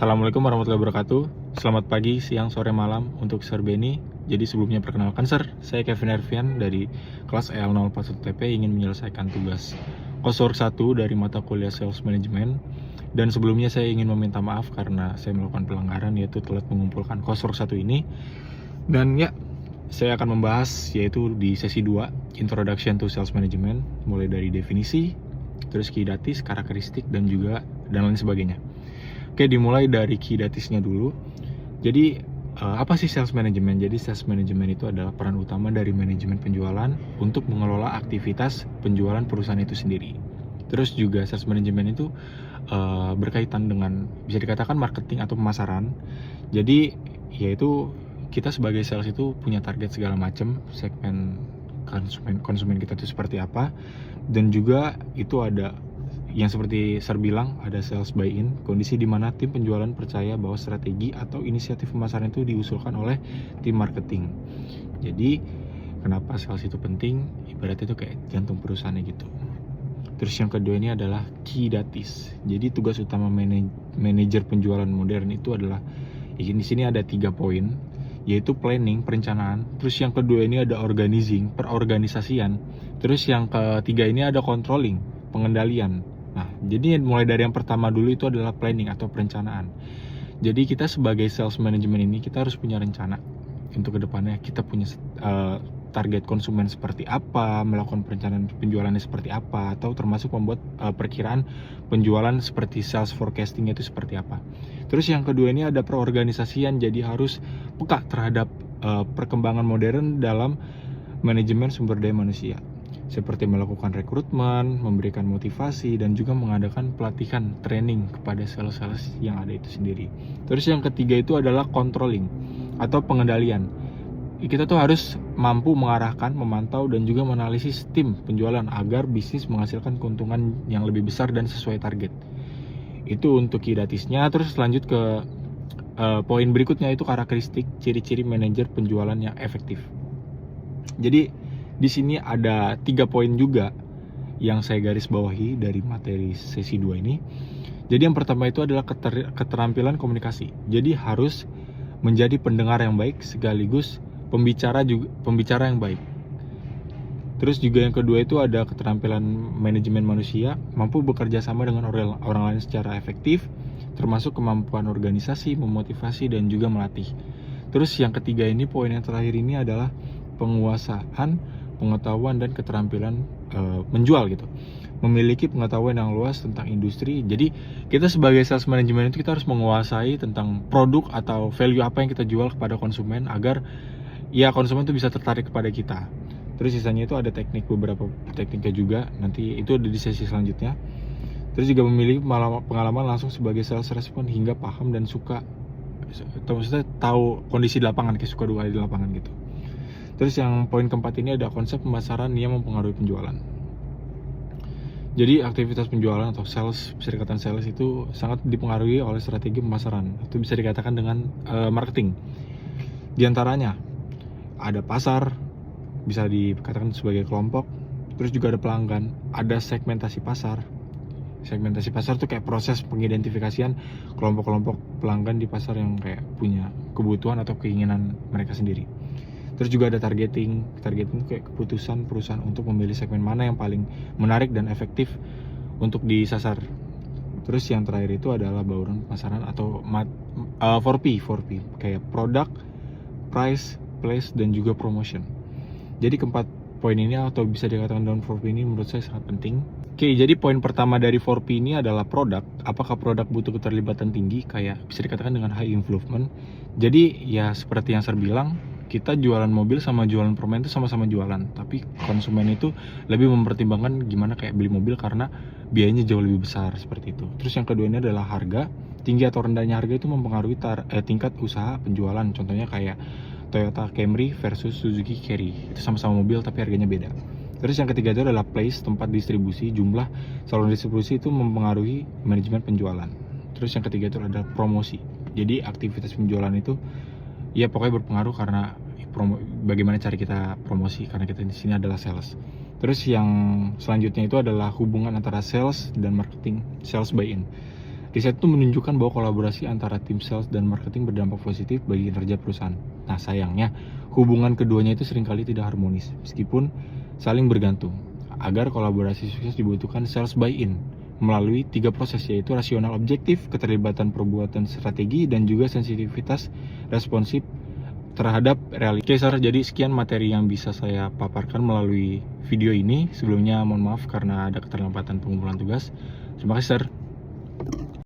Assalamualaikum warahmatullahi wabarakatuh. Selamat pagi, siang, sore, malam untuk Sir Benny. Jadi sebelumnya perkenalkan Sir, saya Kevin Ervian dari kelas EL041TP ingin menyelesaikan tugas coursework 1 dari mata kuliah Sales Management. Dan sebelumnya saya ingin meminta maaf karena saya melakukan pelanggaran yaitu telat mengumpulkan coursework 1 ini. Dan ya, saya akan membahas yaitu di sesi 2, Introduction to Sales Management, mulai dari definisi, terus key datis, karakteristik, dan lain sebagainya. Oke, dimulai dari key datisnya dulu. Jadi apa sih sales management? Jadi sales management itu adalah peran utama dari manajemen penjualan untuk mengelola aktivitas penjualan perusahaan itu sendiri. Terus juga sales management itu berkaitan dengan bisa dikatakan marketing atau pemasaran. Jadi yaitu kita sebagai sales itu punya target segala macam, segmen konsumen kita itu seperti apa, dan juga itu ada yang seperti Sir bilang, ada sales buy-in, kondisi di mana tim penjualan percaya bahwa strategi atau inisiatif pemasaran itu diusulkan oleh tim marketing. Jadi kenapa sales itu penting? Ibaratnya itu kayak jantung perusahaannya gitu. Terus yang kedua ini adalah key datis. Jadi tugas utama manajer penjualan modern itu adalah di sini ada 3 poin, yaitu planning, perencanaan. Terus yang kedua ini ada organizing, perorganisasian. Terus yang ketiga ini ada controlling, pengendalian. Nah, jadi mulai dari yang pertama dulu itu adalah planning atau perencanaan. Jadi kita sebagai sales management ini kita harus punya rencana untuk kedepannya. Kita punya target konsumen seperti apa, melakukan perencanaan penjualannya seperti apa, atau termasuk membuat perkiraan penjualan seperti sales forecasting itu seperti apa. Terus yang kedua ini ada perorganisasian, jadi harus peka terhadap perkembangan modern dalam manajemen sumber daya manusia, seperti melakukan rekrutmen, memberikan motivasi, dan juga mengadakan pelatihan training kepada sales-sales yang ada itu sendiri. Terus yang ketiga itu adalah controlling atau pengendalian. Kita tuh harus mampu mengarahkan, memantau, dan juga menganalisis tim penjualan agar bisnis menghasilkan keuntungan yang lebih besar dan sesuai target. Itu untuk key datisnya. Terus lanjut ke poin berikutnya, itu karakteristik ciri-ciri manajer penjualan yang efektif. Jadi di sini ada 3 poin juga yang saya garis bawahi dari materi sesi 2 ini. Jadi yang pertama itu adalah keterampilan komunikasi. Jadi harus menjadi pendengar yang baik sekaligus pembicara yang baik. Terus juga yang kedua itu ada keterampilan manajemen manusia, mampu bekerja sama dengan orang lain secara efektif, termasuk kemampuan organisasi, memotivasi, dan juga melatih. Terus yang ketiga ini, poin yang terakhir ini adalah penguasaan pengetahuan dan keterampilan menjual gitu. Memiliki pengetahuan yang luas tentang industri. Jadi kita sebagai sales management itu kita harus menguasai tentang produk atau value apa yang kita jual kepada konsumen agar ya konsumen itu bisa tertarik kepada kita. Terus sisanya itu ada beberapa tekniknya juga, nanti itu ada di sesi selanjutnya. Terus juga memiliki pengalaman langsung sebagai sales respon hingga paham dan suka, atau maksudnya tahu kondisi di lapangan, kayak suka duka di lapangan gitu. Terus yang poin keempat ini ada konsep pemasaran yang mempengaruhi penjualan. Jadi aktivitas penjualan atau sales, bisa dikatakan sales itu sangat dipengaruhi oleh strategi pemasaran. Itu bisa dikatakan dengan marketing. Di antaranya ada pasar, bisa dikatakan sebagai kelompok. Terus juga ada pelanggan, ada segmentasi pasar. Segmentasi pasar itu kayak proses pengidentifikasian kelompok-kelompok pelanggan di pasar yang kayak punya kebutuhan atau keinginan mereka sendiri. Terus juga ada targeting itu kayak keputusan perusahaan untuk memilih segmen mana yang paling menarik dan efektif untuk disasar. Terus yang terakhir itu adalah bauran pemasaran atau 4P, kayak product, price, place, dan juga promotion. Jadi keempat poin ini atau bisa dikatakan dalam 4P ini menurut saya sangat penting. Oke, jadi poin pertama dari 4P ini adalah produk. Apakah produk butuh keterlibatan tinggi, kayak bisa dikatakan dengan high involvement. Jadi ya seperti yang saya bilang, kita jualan mobil sama jualan permen itu sama-sama jualan, tapi konsumen itu lebih mempertimbangkan gimana kayak beli mobil karena biayanya jauh lebih besar seperti itu. Terus yang kedua ini adalah harga. Tinggi atau rendahnya harga itu mempengaruhi tingkat usaha penjualan. Contohnya kayak Toyota Camry versus Suzuki Carry, itu sama-sama mobil tapi harganya beda. Terus yang ketiga itu adalah place, tempat distribusi. Jumlah saluran distribusi itu mempengaruhi manajemen penjualan. Terus yang ketiga itu adalah promosi. Jadi aktivitas penjualan itu ya pokoknya berpengaruh karena bagaimana cara kita promosi, karena kita di sini adalah sales. Terus yang selanjutnya itu adalah hubungan antara sales dan marketing, sales buy-in. Riset itu menunjukkan bahwa kolaborasi antara tim sales dan marketing berdampak positif bagi kinerja perusahaan. Nah, sayangnya hubungan keduanya itu seringkali tidak harmonis, meskipun saling bergantung. Agar kolaborasi sukses dibutuhkan sales buy-in melalui 3 proses, yaitu rasional objektif, keterlibatan perbuatan strategi, dan juga sensitivitas responsif terhadap realitas. Oke, Sir, jadi sekian materi yang bisa saya paparkan melalui video ini. Sebelumnya mohon maaf karena ada keterlambatan pengumpulan tugas. Terima kasih, Sir.